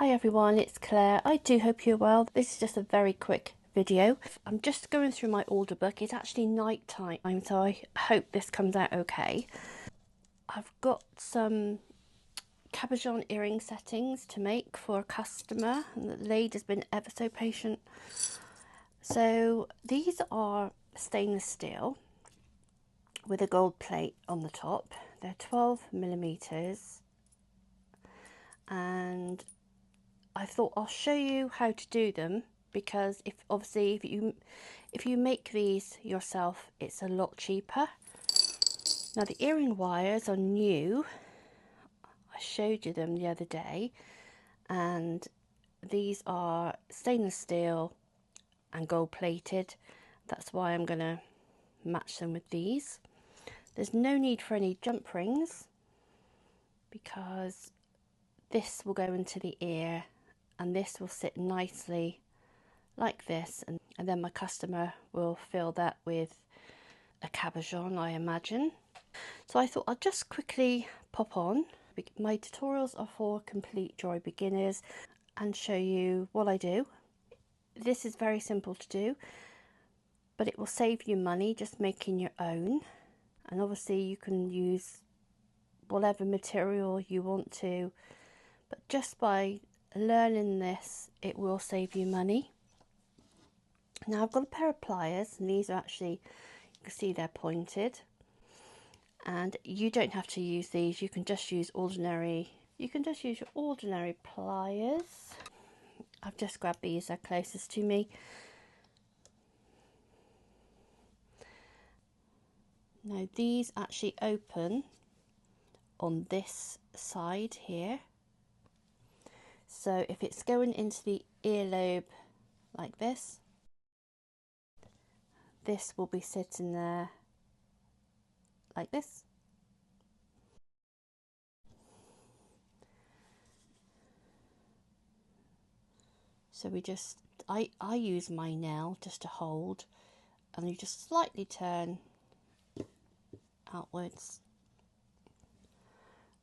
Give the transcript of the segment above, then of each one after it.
Hi everyone, it's Claire. I do hope you're well. This is just a very quick video. I'm just going through my order book. It's actually night time, so I hope this comes out okay. I've got some cabochon earring settings to make for a customer, and the lady's been ever so patient. So these are stainless steel with a gold plate on the top. They're 12mm, and I thought I'll show you how to do them, because if you make these yourself, it's a lot cheaper. Now the earring wires are new. I showed you them the other day, and these are stainless steel and gold plated. That's why I'm gonna match them with these. There's no need for any jump rings, because this will go into the ear and this will sit nicely like this, and then my customer will fill that with a cabochon, I imagine. So I thought I'd just quickly pop on. My tutorials are for complete jewellery beginners and show you what I do. This is very simple to do, but it will save you money just making your own. And obviously you can use whatever material you want to, but just by learning this, it will save you money. Now I've got a pair of pliers, and these are actually, you can see they're pointed, and you don't have to use these. You can just use your ordinary pliers. I've just grabbed these, they're closest to me. Now these actually open on this side here. So if it's going into the earlobe like this, this will be sitting there like this. So I use my nail just to hold, and you just slightly turn outwards.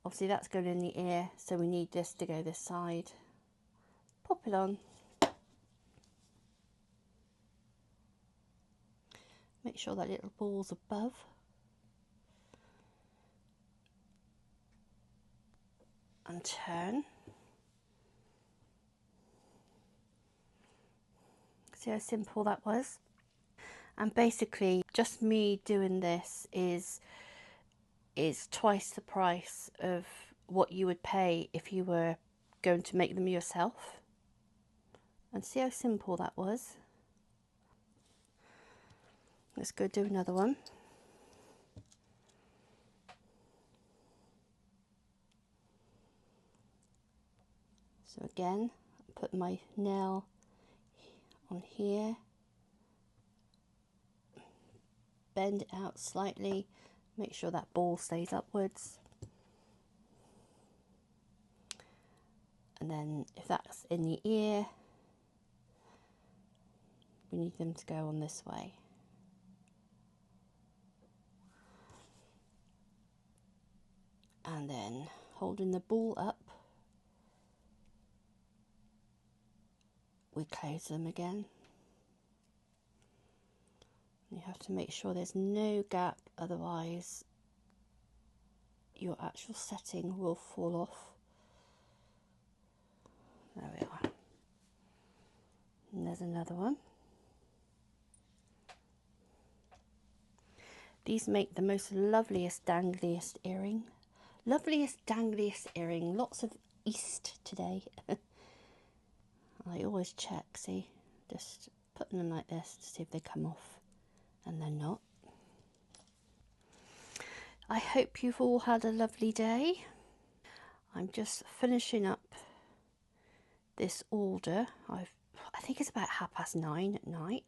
Obviously that's going in the ear, so we need this to go this side. Pop it on. Make sure that little ball's above. And turn. See how simple that was? And basically just me doing this is twice the price of what you would pay if you were going to make them yourself. And see how simple that was? Let's go do another one. So again, put my nail on here, bend it out slightly, make sure that ball stays upwards, and then if that's in the ear, we need them to go on this way. And then holding the ball up, we close them again. You have to make sure there's no gap, otherwise your actual setting will fall off. There we are. And there's another one. These make the most loveliest, dangliest earring. Loveliest, dangliest earring. Lots of east today. I always check, see, just putting them like this to see if they come off, and they're not. I hope you've all had a lovely day. I'm just finishing up this order. I think it's about 9:30 at night.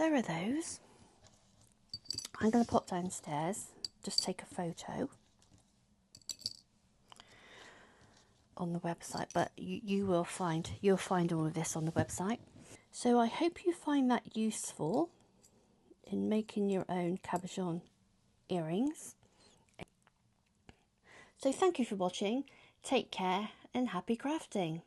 pair of those I'm going to pop downstairs, just take a photo on the website, but you'll find all of this on the website. So I hope you find that useful in making your own cabochon earrings. So thank you for watching, take care and happy crafting.